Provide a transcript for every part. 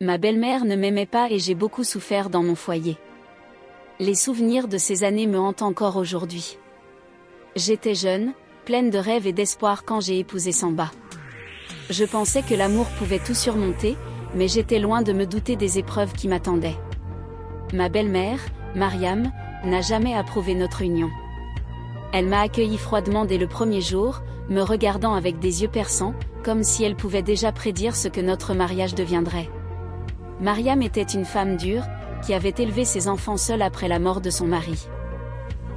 Ma belle-mère ne m'aimait pas et j'ai beaucoup souffert dans mon foyer. Les souvenirs de ces années me hantent encore aujourd'hui. J'étais jeune, pleine de rêves et d'espoir quand j'ai épousé Samba. Je pensais que l'amour pouvait tout surmonter, mais j'étais loin de me douter des épreuves qui m'attendaient. Ma belle-mère, Mariam, n'a jamais approuvé notre union. Elle m'a accueilli froidement dès le premier jour, me regardant avec des yeux perçants, comme si elle pouvait déjà prédire ce que notre mariage deviendrait. Mariam était une femme dure, qui avait élevé ses enfants seule après la mort de son mari.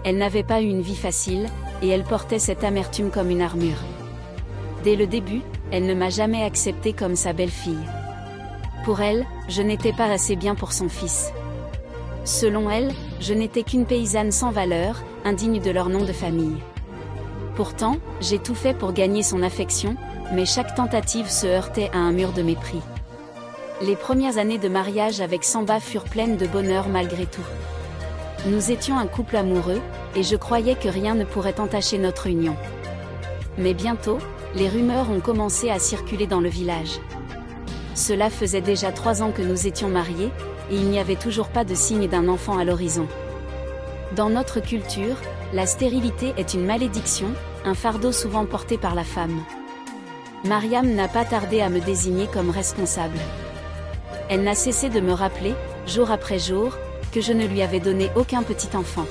Elle n'avait pas eu une vie facile, et elle portait cette amertume comme une armure. Dès le début, elle ne m'a jamais acceptée comme sa belle-fille. Pour elle, je n'étais pas assez bien pour son fils. Selon elle, je n'étais qu'une paysanne sans valeur, indigne de leur nom de famille. Pourtant, j'ai tout fait pour gagner son affection, mais chaque tentative se heurtait à un mur de mépris. Les premières années de mariage avec Samba furent pleines de bonheur malgré tout. Nous étions un couple amoureux, et je croyais que rien ne pourrait entacher notre union. Mais bientôt, les rumeurs ont commencé à circuler dans le village. Cela faisait déjà 3 ans que nous étions mariés, et il n'y avait toujours pas de signe d'un enfant à l'horizon. Dans notre culture, la stérilité est une malédiction, un fardeau souvent porté par la femme. Mariam n'a pas tardé à me désigner comme responsable. Elle n'a cessé de me rappeler, jour après jour, que je ne lui avais donné aucun petit enfant.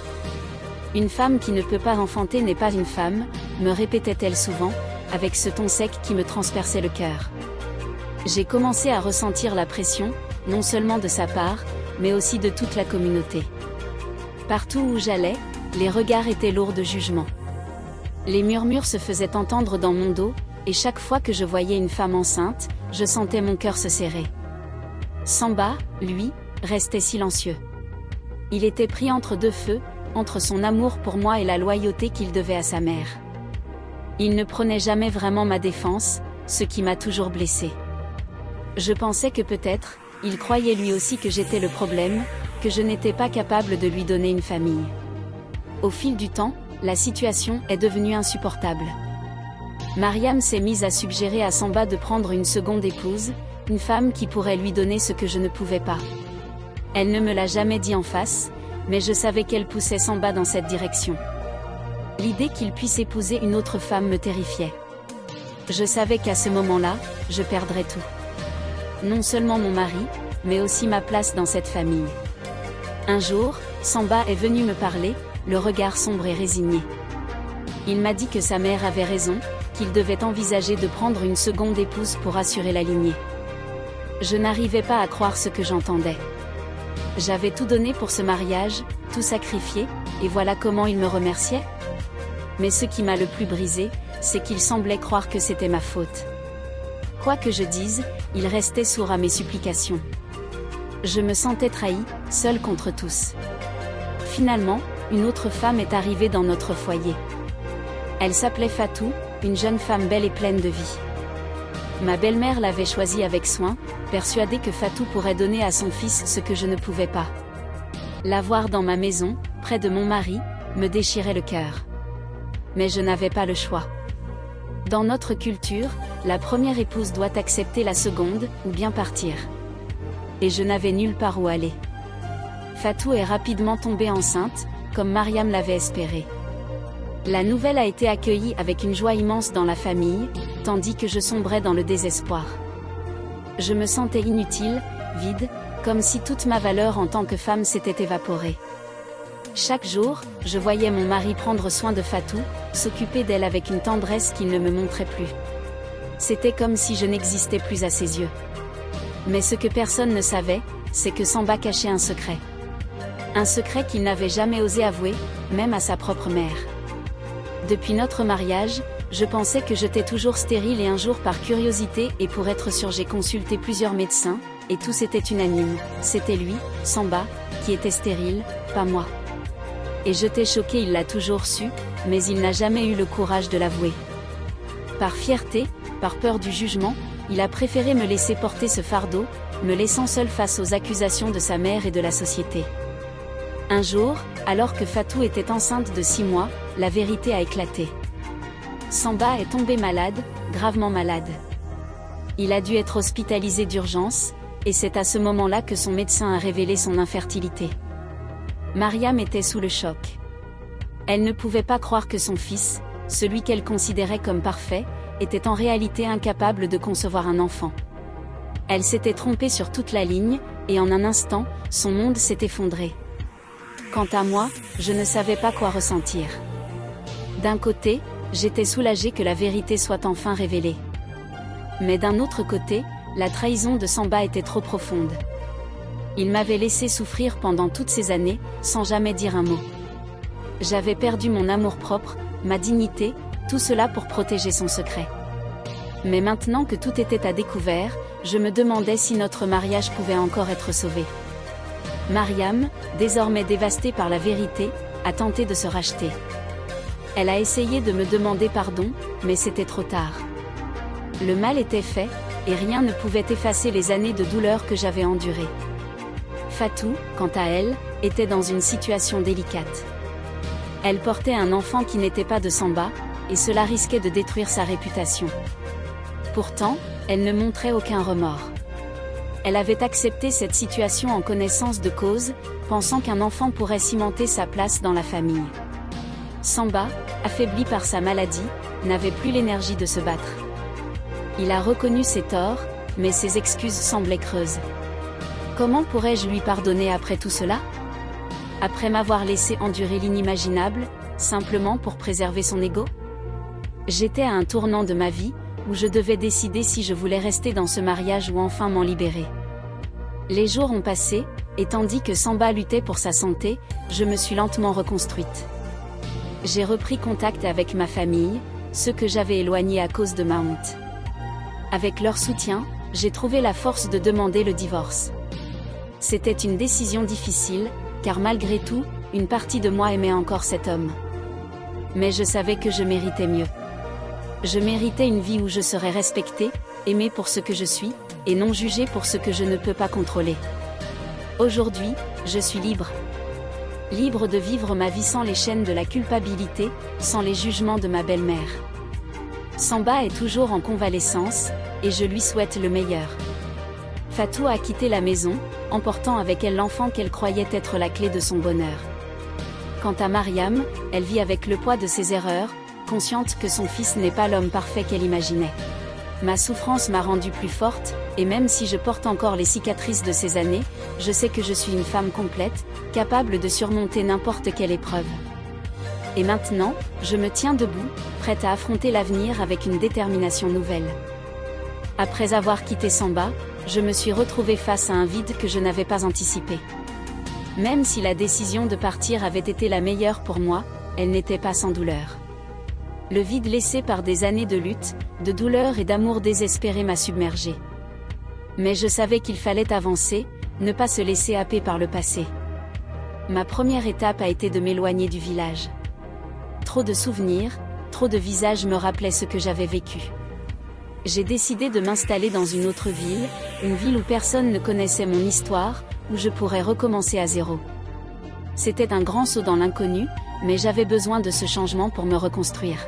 Une femme qui ne peut pas enfanter n'est pas une femme, me répétait-elle souvent, avec ce ton sec qui me transperçait le cœur. J'ai commencé à ressentir la pression, non seulement de sa part, mais aussi de toute la communauté. Partout où j'allais, les regards étaient lourds de jugement. Les murmures se faisaient entendre dans mon dos, et chaque fois que je voyais une femme enceinte, je sentais mon cœur se serrer. Samba, lui, restait silencieux. Il était pris entre deux feux, entre son amour pour moi et la loyauté qu'il devait à sa mère. Il ne prenait jamais vraiment ma défense, ce qui m'a toujours blessée. Je pensais que peut-être, il croyait lui aussi que j'étais le problème, que je n'étais pas capable de lui donner une famille. Au fil du temps, la situation est devenue insupportable. Mariam s'est mise à suggérer à Samba de prendre une seconde épouse, une femme qui pourrait lui donner ce que je ne pouvais pas. Elle ne me l'a jamais dit en face, mais je savais qu'elle poussait Samba dans cette direction. L'idée qu'il puisse épouser une autre femme me terrifiait. Je savais qu'à ce moment-là, je perdrais tout. Non seulement mon mari, mais aussi ma place dans cette famille. Un jour, Samba est venu me parler, le regard sombre et résigné. Il m'a dit que sa mère avait raison, qu'il devait envisager de prendre une seconde épouse pour assurer la lignée. Je n'arrivais pas à croire ce que j'entendais. J'avais tout donné pour ce mariage, tout sacrifié, et voilà comment il me remerciait. Mais ce qui m'a le plus brisé, c'est qu'il semblait croire que c'était ma faute. Quoi que je dise, il restait sourd à mes supplications. Je me sentais trahie, seule contre tous. Finalement, une autre femme est arrivée dans notre foyer. Elle s'appelait Fatou, une jeune femme belle et pleine de vie. Ma belle-mère l'avait choisie avec soin, persuadée que Fatou pourrait donner à son fils ce que je ne pouvais pas. La voir dans ma maison, près de mon mari, me déchirait le cœur. Mais je n'avais pas le choix. Dans notre culture, la première épouse doit accepter la seconde, ou bien partir. Et je n'avais nulle part où aller. Fatou est rapidement tombée enceinte, comme Mariam l'avait espéré. La nouvelle a été accueillie avec une joie immense dans la famille, tandis que je sombrais dans le désespoir. Je me sentais inutile, vide, comme si toute ma valeur en tant que femme s'était évaporée. Chaque jour, je voyais mon mari prendre soin de Fatou, s'occuper d'elle avec une tendresse qu'il ne me montrait plus. C'était comme si je n'existais plus à ses yeux. Mais ce que personne ne savait, c'est que Samba cachait un secret. Un secret qu'il n'avait jamais osé avouer, même à sa propre mère. Depuis notre mariage, je pensais que j'étais toujours stérile et un jour par curiosité et pour être sûre j'ai consulté plusieurs médecins, et tous étaient unanimes, c'était lui, Samba, qui était stérile, pas moi. Et j'étais choquée, il l'a toujours su, mais il n'a jamais eu le courage de l'avouer. Par fierté, par peur du jugement, il a préféré me laisser porter ce fardeau, me laissant seule face aux accusations de sa mère et de la société. Un jour, alors que Fatou était enceinte de 6 mois, la vérité a éclaté. Samba est tombé malade, gravement malade. Il a dû être hospitalisé d'urgence, et c'est à ce moment-là que son médecin a révélé son infertilité. Mariam était sous le choc. Elle ne pouvait pas croire que son fils, celui qu'elle considérait comme parfait, était en réalité incapable de concevoir un enfant. Elle s'était trompée sur toute la ligne, et en un instant, son monde s'est effondré. Quant à moi, je ne savais pas quoi ressentir. D'un côté, j'étais soulagée que la vérité soit enfin révélée. Mais d'un autre côté, la trahison de Samba était trop profonde. Il m'avait laissé souffrir pendant toutes ces années, sans jamais dire un mot. J'avais perdu mon amour-propre, ma dignité, tout cela pour protéger son secret. Mais maintenant que tout était à découvert, je me demandais si notre mariage pouvait encore être sauvé. Mariam, désormais dévastée par la vérité, a tenté de se racheter. Elle a essayé de me demander pardon, mais c'était trop tard. Le mal était fait, et rien ne pouvait effacer les années de douleur que j'avais endurées. Fatou, quant à elle, était dans une situation délicate. Elle portait un enfant qui n'était pas de Samba, et cela risquait de détruire sa réputation. Pourtant, elle ne montrait aucun remords. Elle avait accepté cette situation en connaissance de cause, pensant qu'un enfant pourrait cimenter sa place dans la famille. Samba, affaibli par sa maladie, n'avait plus l'énergie de se battre. Il a reconnu ses torts, mais ses excuses semblaient creuses. Comment pourrais-je lui pardonner après tout cela? Après m'avoir laissé endurer l'inimaginable, simplement pour préserver son ego? J'étais à un tournant de ma vie, où je devais décider si je voulais rester dans ce mariage ou enfin m'en libérer. Les jours ont passé, et tandis que Samba luttait pour sa santé, je me suis lentement reconstruite. J'ai repris contact avec ma famille, ceux que j'avais éloignés à cause de ma honte. Avec leur soutien, j'ai trouvé la force de demander le divorce. C'était une décision difficile, car malgré tout, une partie de moi aimait encore cet homme. Mais je savais que je méritais mieux. Je méritais une vie où je serais respectée, aimée pour ce que je suis, et non jugée pour ce que je ne peux pas contrôler. Aujourd'hui, je suis libre. Libre de vivre ma vie sans les chaînes de la culpabilité, sans les jugements de ma belle-mère. Samba est toujours en convalescence, et je lui souhaite le meilleur. Fatou a quitté la maison, emportant avec elle l'enfant qu'elle croyait être la clé de son bonheur. Quant à Mariam, elle vit avec le poids de ses erreurs, consciente que son fils n'est pas l'homme parfait qu'elle imaginait. Ma souffrance m'a rendue plus forte, et même si je porte encore les cicatrices de ces années, je sais que je suis une femme complète, capable de surmonter n'importe quelle épreuve. Et maintenant, je me tiens debout, prête à affronter l'avenir avec une détermination nouvelle. Après avoir quitté Samba, je me suis retrouvée face à un vide que je n'avais pas anticipé. Même si la décision de partir avait été la meilleure pour moi, elle n'était pas sans douleur. Le vide laissé par des années de lutte, de douleur et d'amour désespéré m'a submergée. Mais je savais qu'il fallait avancer, ne pas se laisser happer par le passé. Ma première étape a été de m'éloigner du village. Trop de souvenirs, trop de visages me rappelaient ce que j'avais vécu. J'ai décidé de m'installer dans une autre ville, une ville où personne ne connaissait mon histoire, où je pourrais recommencer à zéro. C'était un grand saut dans l'inconnu, mais j'avais besoin de ce changement pour me reconstruire.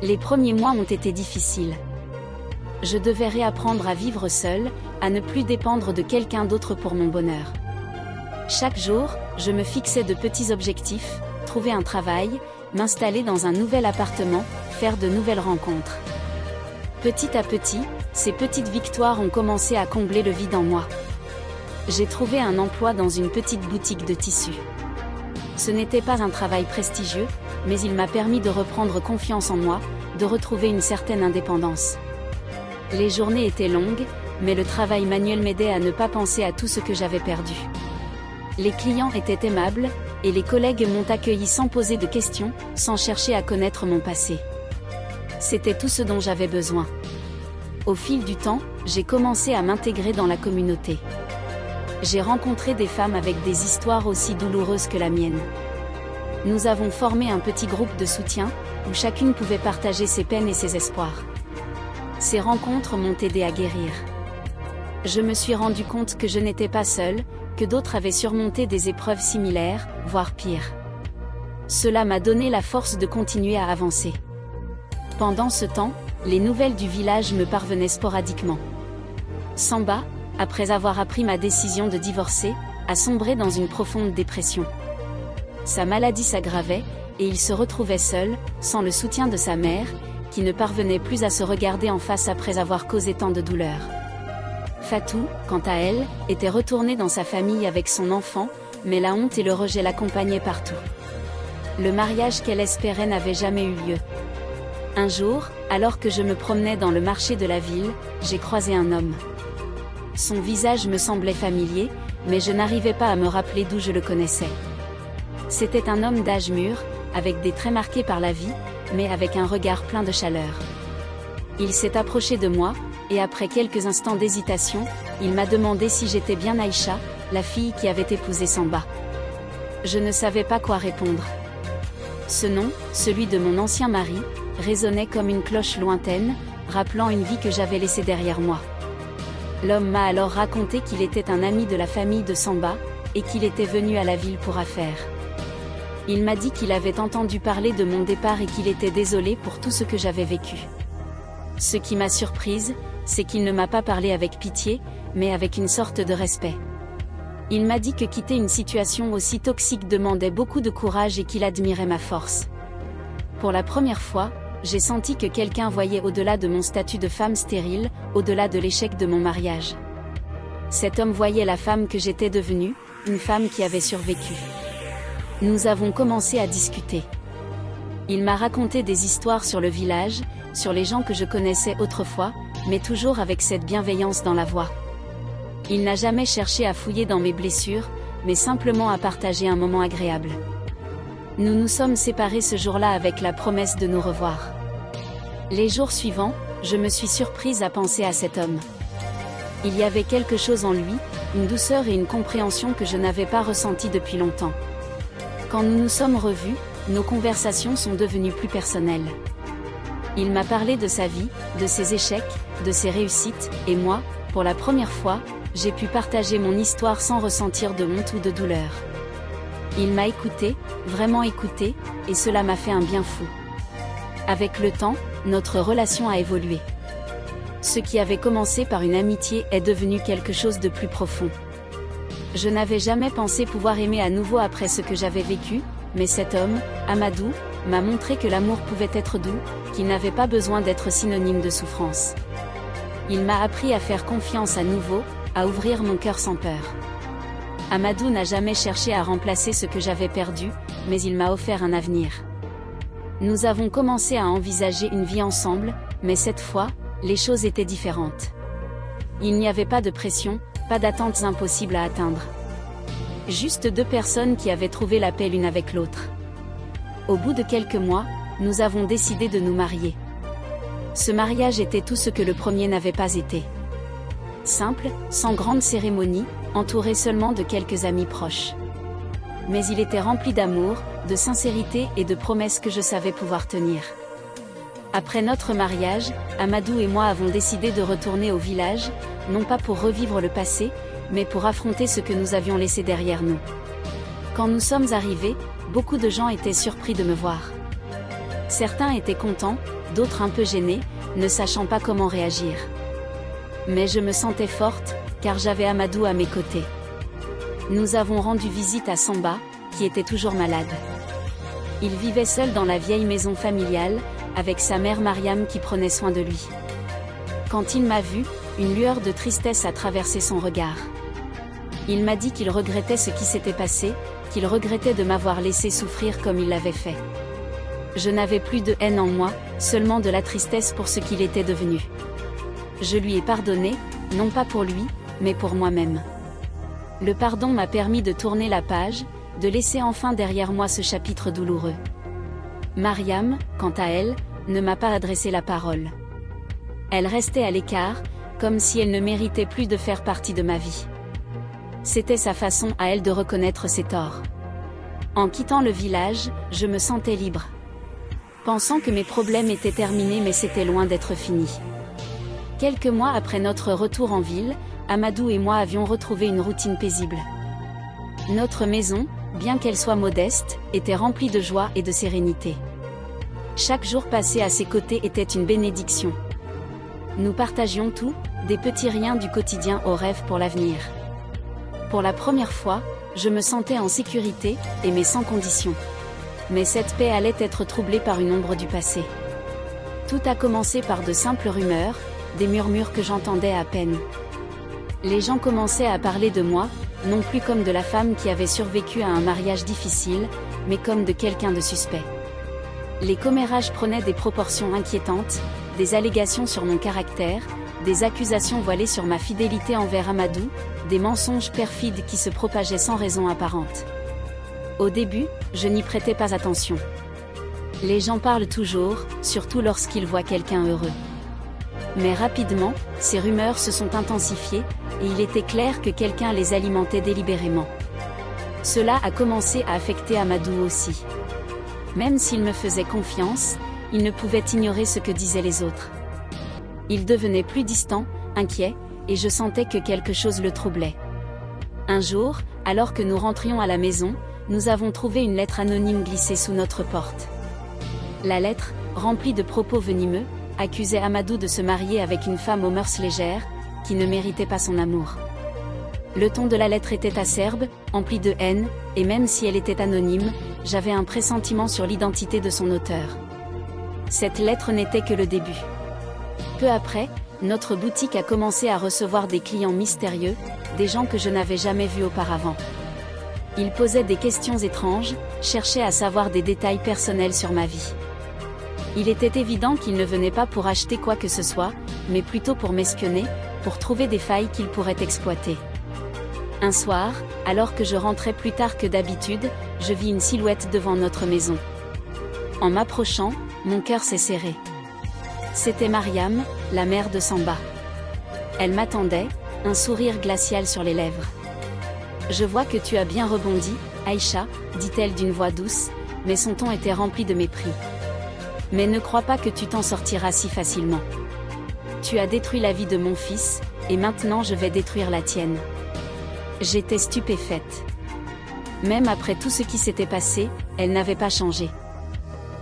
Les premiers mois ont été difficiles. Je devais réapprendre à vivre seule, à ne plus dépendre de quelqu'un d'autre pour mon bonheur. Chaque jour, je me fixais de petits objectifs, trouver un travail, m'installer dans un nouvel appartement, faire de nouvelles rencontres. Petit à petit, ces petites victoires ont commencé à combler le vide en moi. J'ai trouvé un emploi dans une petite boutique de tissus. Ce n'était pas un travail prestigieux, mais il m'a permis de reprendre confiance en moi, de retrouver une certaine indépendance. Les journées étaient longues, mais le travail manuel m'aidait à ne pas penser à tout ce que j'avais perdu. Les clients étaient aimables, et les collègues m'ont accueilli sans poser de questions, sans chercher à connaître mon passé. C'était tout ce dont j'avais besoin. Au fil du temps, j'ai commencé à m'intégrer dans la communauté. J'ai rencontré des femmes avec des histoires aussi douloureuses que la mienne. Nous avons formé un petit groupe de soutien, où chacune pouvait partager ses peines et ses espoirs. Ces rencontres m'ont aidé à guérir. Je me suis rendu compte que je n'étais pas seule, que d'autres avaient surmonté des épreuves similaires, voire pires. Cela m'a donné la force de continuer à avancer. Pendant ce temps, les nouvelles du village me parvenaient sporadiquement. Samba, après avoir appris ma décision de divorcer, a sombré dans une profonde dépression. Sa maladie s'aggravait, et il se retrouvait seul, sans le soutien de sa mère, qui ne parvenait plus à se regarder en face après avoir causé tant de douleur. Fatou, quant à elle, était retournée dans sa famille avec son enfant, mais la honte et le rejet l'accompagnaient partout. Le mariage qu'elle espérait n'avait jamais eu lieu. Un jour, alors que je me promenais dans le marché de la ville, j'ai croisé un homme. Son visage me semblait familier, mais je n'arrivais pas à me rappeler d'où je le connaissais. C'était un homme d'âge mûr, avec des traits marqués par la vie, mais avec un regard plein de chaleur. Il s'est approché de moi, et après quelques instants d'hésitation, il m'a demandé si j'étais bien Aïcha, la fille qui avait épousé Samba. Je ne savais pas quoi répondre. Ce nom, celui de mon ancien mari, résonnait comme une cloche lointaine, rappelant une vie que j'avais laissée derrière moi. L'homme m'a alors raconté qu'il était un ami de la famille de Samba, et qu'il était venu à la ville pour affaires. Il m'a dit qu'il avait entendu parler de mon départ et qu'il était désolé pour tout ce que j'avais vécu. Ce qui m'a surprise, c'est qu'il ne m'a pas parlé avec pitié, mais avec une sorte de respect. Il m'a dit que quitter une situation aussi toxique demandait beaucoup de courage et qu'il admirait ma force. Pour la première fois, j'ai senti que quelqu'un voyait au-delà de mon statut de femme stérile, au-delà de l'échec de mon mariage. Cet homme voyait la femme que j'étais devenue, une femme qui avait survécu. Nous avons commencé à discuter. Il m'a raconté des histoires sur le village, sur les gens que je connaissais autrefois, mais toujours avec cette bienveillance dans la voix. Il n'a jamais cherché à fouiller dans mes blessures, mais simplement à partager un moment agréable. Nous nous sommes séparés ce jour-là avec la promesse de nous revoir. Les jours suivants, je me suis surprise à penser à cet homme. Il y avait quelque chose en lui, une douceur et une compréhension que je n'avais pas ressentie depuis longtemps. Quand nous nous sommes revus, nos conversations sont devenues plus personnelles. Il m'a parlé de sa vie, de ses échecs, de ses réussites, et moi, pour la première fois, j'ai pu partager mon histoire sans ressentir de honte ou de douleur. Il m'a écouté, vraiment écouté, et cela m'a fait un bien fou. Avec le temps, notre relation a évolué. Ce qui avait commencé par une amitié est devenu quelque chose de plus profond. Je n'avais jamais pensé pouvoir aimer à nouveau après ce que j'avais vécu, mais cet homme, Amadou, m'a montré que l'amour pouvait être doux, qu'il n'avait pas besoin d'être synonyme de souffrance. Il m'a appris à faire confiance à nouveau, à ouvrir mon cœur sans peur. Amadou n'a jamais cherché à remplacer ce que j'avais perdu, mais il m'a offert un avenir. Nous avons commencé à envisager une vie ensemble, mais cette fois, les choses étaient différentes. Il n'y avait pas de pression, pas d'attentes impossibles à atteindre. Juste deux personnes qui avaient trouvé la paix l'une avec l'autre. Au bout de quelques mois, nous avons décidé de nous marier. Ce mariage était tout ce que le premier n'avait pas été. Simple, sans grande cérémonie, entouré seulement de quelques amis proches. Mais il était rempli d'amour, de sincérité et de promesses que je savais pouvoir tenir. Après notre mariage, Amadou et moi avons décidé de retourner au village, non pas pour revivre le passé, mais pour affronter ce que nous avions laissé derrière nous. Quand nous sommes arrivés, beaucoup de gens étaient surpris de me voir. Certains étaient contents, d'autres un peu gênés, ne sachant pas comment réagir. Mais je me sentais forte, car j'avais Amadou à mes côtés. Nous avons rendu visite à Samba, qui était toujours malade. Il vivait seul dans la vieille maison familiale, avec sa mère Mariam qui prenait soin de lui. Quand il m'a vu, une lueur de tristesse a traversé son regard. Il m'a dit qu'il regrettait ce qui s'était passé, qu'il regrettait de m'avoir laissé souffrir comme il l'avait fait. Je n'avais plus de haine en moi, seulement de la tristesse pour ce qu'il était devenu. Je lui ai pardonné, non pas pour lui, mais pour moi-même. Le pardon m'a permis de tourner la page, de laisser enfin derrière moi ce chapitre douloureux. Mariam, quant à elle, ne m'a pas adressé la parole. Elle restait à l'écart, comme si elle ne méritait plus de faire partie de ma vie. C'était sa façon à elle de reconnaître ses torts. En quittant le village, je me sentais libre. Pensant que mes problèmes étaient terminés, mais c'était loin d'être fini. Quelques mois après notre retour en ville, Amadou et moi avions retrouvé une routine paisible. Notre maison, bien qu'elle soit modeste, était remplie de joie et de sérénité. Chaque jour passé à ses côtés était une bénédiction. Nous partagions tout, des petits riens du quotidien aux rêves pour l'avenir. Pour la première fois, je me sentais en sécurité, aimée sans condition. Mais cette paix allait être troublée par une ombre du passé. Tout a commencé par de simples rumeurs, des murmures que j'entendais à peine. Les gens commençaient à parler de moi, non plus comme de la femme qui avait survécu à un mariage difficile, mais comme de quelqu'un de suspect. Les commérages prenaient des proportions inquiétantes, des allégations sur mon caractère, des accusations voilées sur ma fidélité envers Amadou, des mensonges perfides qui se propageaient sans raison apparente. Au début, je n'y prêtais pas attention. Les gens parlent toujours, surtout lorsqu'ils voient quelqu'un heureux. Mais rapidement, ces rumeurs se sont intensifiées, et il était clair que quelqu'un les alimentait délibérément. Cela a commencé à affecter Amadou aussi. Même s'il me faisait confiance, il ne pouvait ignorer ce que disaient les autres. Il devenait plus distant, inquiet, et je sentais que quelque chose le troublait. Un jour, alors que nous rentrions à la maison, nous avons trouvé une lettre anonyme glissée sous notre porte. La lettre, remplie de propos venimeux, accusait Amadou de se marier avec une femme aux mœurs légères, qui ne méritait pas son amour. Le ton de la lettre était acerbe, empli de haine, et même si elle était anonyme, j'avais un pressentiment sur l'identité de son auteur. Cette lettre n'était que le début. Peu après, notre boutique a commencé à recevoir des clients mystérieux, des gens que je n'avais jamais vus auparavant. Ils posaient des questions étranges, cherchaient à savoir des détails personnels sur ma vie. Il était évident qu'ils ne venaient pas pour acheter quoi que ce soit, mais plutôt pour m'espionner, pour trouver des failles qu'ils pourraient exploiter. Un soir, alors que je rentrais plus tard que d'habitude, je vis une silhouette devant notre maison. En m'approchant, mon cœur s'est serré. C'était Mariam, la mère de Samba. Elle m'attendait, un sourire glacial sur les lèvres. « Je vois que tu as bien rebondi, Aïcha, dit-elle d'une voix douce, mais son ton était rempli de mépris. Mais ne crois pas que tu t'en sortiras si facilement. Tu as détruit la vie de mon fils, et maintenant je vais détruire la tienne. » J'étais stupéfaite. Même après tout ce qui s'était passé, elle n'avait pas changé.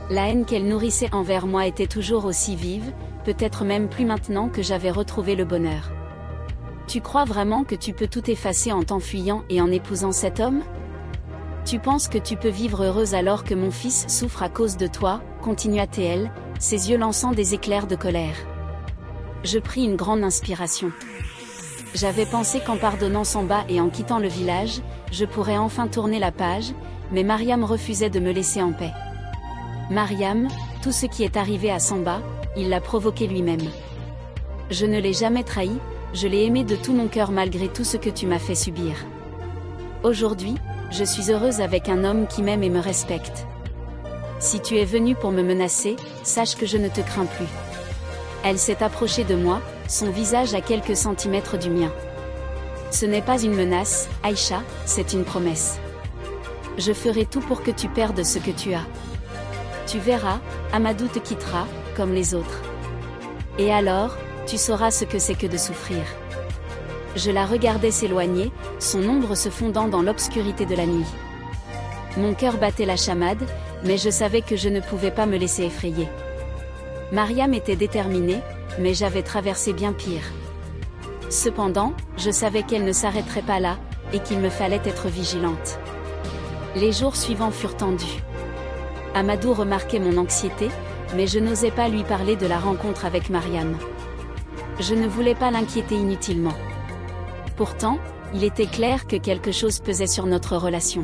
La haine qu'elle nourrissait envers moi était toujours aussi vive, peut-être même plus maintenant que j'avais retrouvé le bonheur. « Tu crois vraiment que tu peux tout effacer en t'enfuyant et en épousant cet homme ? Tu penses que tu peux vivre heureuse alors que mon fils souffre à cause de toi ?» continua-t-elle, ses yeux lançant des éclairs de colère. Je pris une grande inspiration. J'avais pensé qu'en pardonnant Samba et en quittant le village, je pourrais enfin tourner la page, mais Mariam refusait de me laisser en paix. Mariam, tout ce qui est arrivé à Samba, il l'a provoqué lui-même. Je ne l'ai jamais trahi, je l'ai aimé de tout mon cœur malgré tout ce que tu m'as fait subir. Aujourd'hui, je suis heureuse avec un homme qui m'aime et me respecte. Si tu es venu pour me menacer, sache que je ne te crains plus. Elle s'est approchée de moi, son visage à quelques centimètres du mien. Ce n'est pas une menace, Aïcha, c'est une promesse. Je ferai tout pour que tu perdes ce que tu as. Tu verras, Amadou te quittera, comme les autres. Et alors, tu sauras ce que c'est que de souffrir. Je la regardais s'éloigner, son ombre se fondant dans l'obscurité de la nuit. Mon cœur battait la chamade, mais je savais que je ne pouvais pas me laisser effrayer. Mariam était déterminée, mais j'avais traversé bien pire. Cependant, je savais qu'elle ne s'arrêterait pas là, et qu'il me fallait être vigilante. Les jours suivants furent tendus. Amadou remarquait mon anxiété, mais je n'osais pas lui parler de la rencontre avec Mariam. Je ne voulais pas l'inquiéter inutilement. Pourtant, il était clair que quelque chose pesait sur notre relation.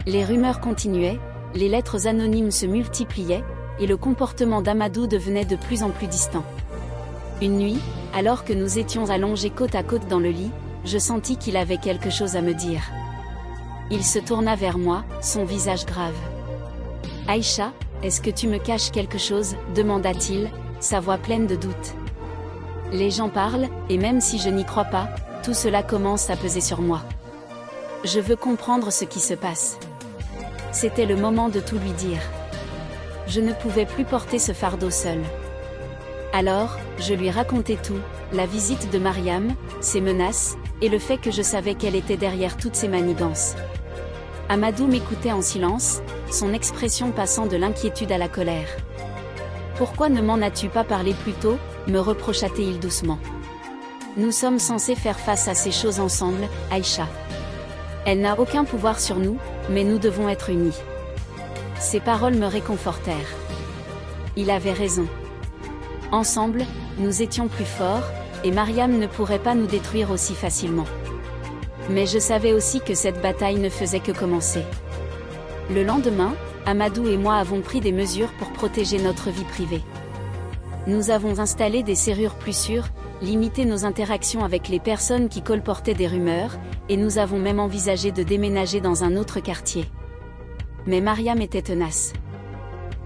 Les rumeurs continuaient, les lettres anonymes se multipliaient, et le comportement d'Amadou devenait de plus en plus distant. Une nuit, alors que nous étions allongés côte à côte dans le lit, je sentis qu'il avait quelque chose à me dire. Il se tourna vers moi, son visage grave. « Aïcha, est-ce que tu me caches quelque chose ?» demanda-t-il, sa voix pleine de doute. Les gens parlent, et même si je n'y crois pas, tout cela commence à peser sur moi. Je veux comprendre ce qui se passe. C'était le moment de tout lui dire. Je ne pouvais plus porter ce fardeau seul. Alors, je lui racontai tout, la visite de Mariam, ses menaces, et le fait que je savais qu'elle était derrière toutes ces manigances. Amadou m'écoutait en silence, son expression passant de l'inquiétude à la colère. « Pourquoi ne m'en as-tu pas parlé plus tôt ?» me reprocha-t-il doucement. Nous sommes censés faire face à ces choses ensemble, Aïcha. Elle n'a aucun pouvoir sur nous, mais nous devons être unis. » Ces paroles me réconfortèrent. Il avait raison. Ensemble, nous étions plus forts, et Mariam ne pourrait pas nous détruire aussi facilement. Mais je savais aussi que cette bataille ne faisait que commencer. Le lendemain, Amadou et moi avons pris des mesures pour protéger notre vie privée. Nous avons installé des serrures plus sûres, limité nos interactions avec les personnes qui colportaient des rumeurs, et nous avons même envisagé de déménager dans un autre quartier. Mais Mariam était tenace.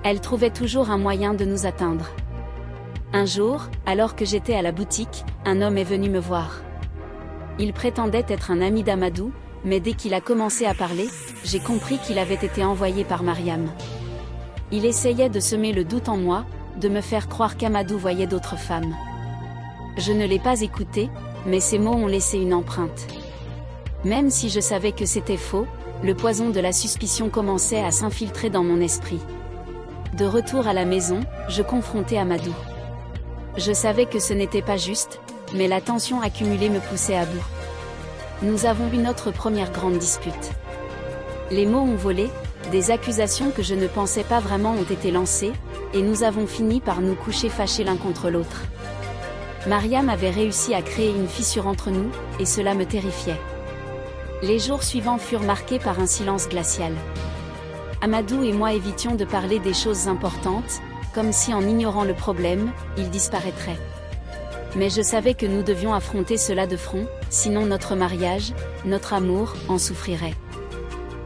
Elle trouvait toujours un moyen de nous atteindre. Un jour, alors que j'étais à la boutique, un homme est venu me voir. Il prétendait être un ami d'Amadou, mais dès qu'il a commencé à parler, j'ai compris qu'il avait été envoyé par Mariam. Il essayait de semer le doute en moi, de me faire croire qu'Amadou voyait d'autres femmes. Je ne l'ai pas écouté, mais ses mots ont laissé une empreinte. Même si je savais que c'était faux, le poison de la suspicion commençait à s'infiltrer dans mon esprit. De retour à la maison, je confrontais Amadou. Je savais que ce n'était pas juste, mais la tension accumulée me poussait à bout. Nous avons eu notre première grande dispute. Les mots ont volé, des accusations que je ne pensais pas vraiment ont été lancées, et nous avons fini par nous coucher fâchés l'un contre l'autre. Mariam avait réussi à créer une fissure entre nous, et cela me terrifiait. Les jours suivants furent marqués par un silence glacial. Amadou et moi évitions de parler des choses importantes, comme si en ignorant le problème, il disparaîtrait. Mais je savais que nous devions affronter cela de front, sinon notre mariage, notre amour, en souffrirait.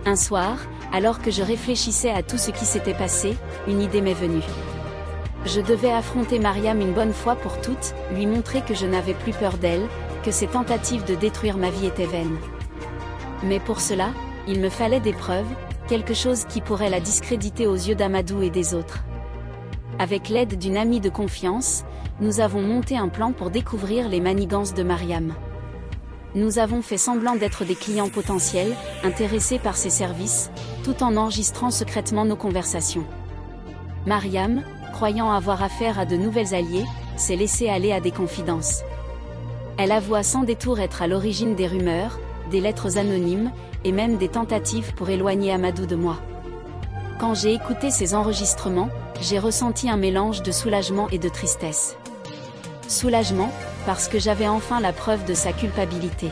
Un soir, alors que je réfléchissais à tout ce qui s'était passé, une idée m'est venue. Je devais affronter Mariam une bonne fois pour toutes, lui montrer que je n'avais plus peur d'elle, que ses tentatives de détruire ma vie étaient vaines. Mais pour cela, il me fallait des preuves, quelque chose qui pourrait la discréditer aux yeux d'Amadou et des autres. Avec l'aide d'une amie de confiance, nous avons monté un plan pour découvrir les manigances de Mariam. Nous avons fait semblant d'être des clients potentiels, intéressés par ses services, tout en enregistrant secrètement nos conversations. Mariam, croyant avoir affaire à de nouvelles alliées, s'est laissée aller à des confidences. Elle avoua sans détour être à l'origine des rumeurs, des lettres anonymes, et même des tentatives pour éloigner Amadou de moi. Quand j'ai écouté ces enregistrements, j'ai ressenti un mélange de soulagement et de tristesse. Soulagement, parce que j'avais enfin la preuve de sa culpabilité.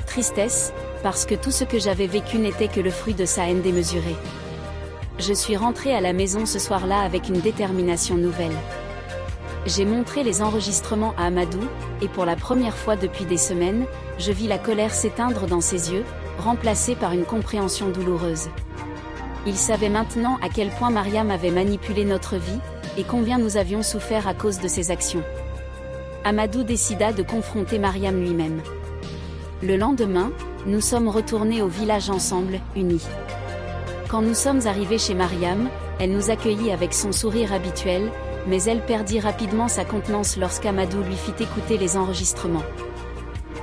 Tristesse, parce que tout ce que j'avais vécu n'était que le fruit de sa haine démesurée. Je suis rentrée à la maison ce soir-là avec une détermination nouvelle. J'ai montré les enregistrements à Amadou, et pour la première fois depuis des semaines, je vis la colère s'éteindre dans ses yeux, remplacée par une compréhension douloureuse. Il savait maintenant à quel point Mariam avait manipulé notre vie, et combien nous avions souffert à cause de ses actions. Amadou décida de confronter Mariam lui-même. Le lendemain, nous sommes retournés au village ensemble, unis. Quand nous sommes arrivés chez Mariam, elle nous accueillit avec son sourire habituel, mais elle perdit rapidement sa contenance lorsqu'Amadou lui fit écouter les enregistrements.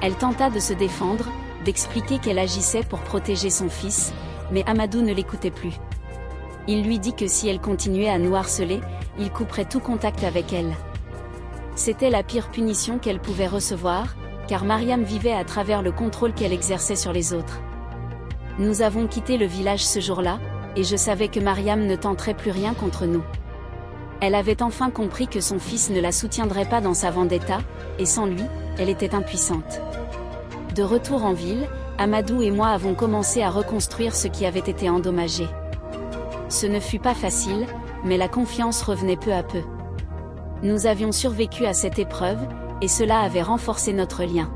Elle tenta de se défendre, d'expliquer qu'elle agissait pour protéger son fils, mais Amadou ne l'écoutait plus. Il lui dit que si elle continuait à nous harceler, il couperait tout contact avec elle. C'était la pire punition qu'elle pouvait recevoir, car Mariam vivait à travers le contrôle qu'elle exerçait sur les autres. Nous avons quitté le village ce jour-là, et je savais que Mariam ne tenterait plus rien contre nous. Elle avait enfin compris que son fils ne la soutiendrait pas dans sa vendetta, et sans lui, elle était impuissante. De retour en ville, Amadou et moi avons commencé à reconstruire ce qui avait été endommagé. Ce ne fut pas facile, mais la confiance revenait peu à peu. Nous avions survécu à cette épreuve, et cela avait renforcé notre lien.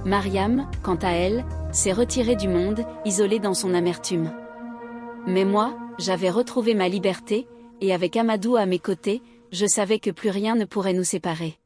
Mariam, quant à elle, s'est retirée du monde, isolée dans son amertume. Mais moi, j'avais retrouvé ma liberté, et avec Amadou à mes côtés, je savais que plus rien ne pourrait nous séparer.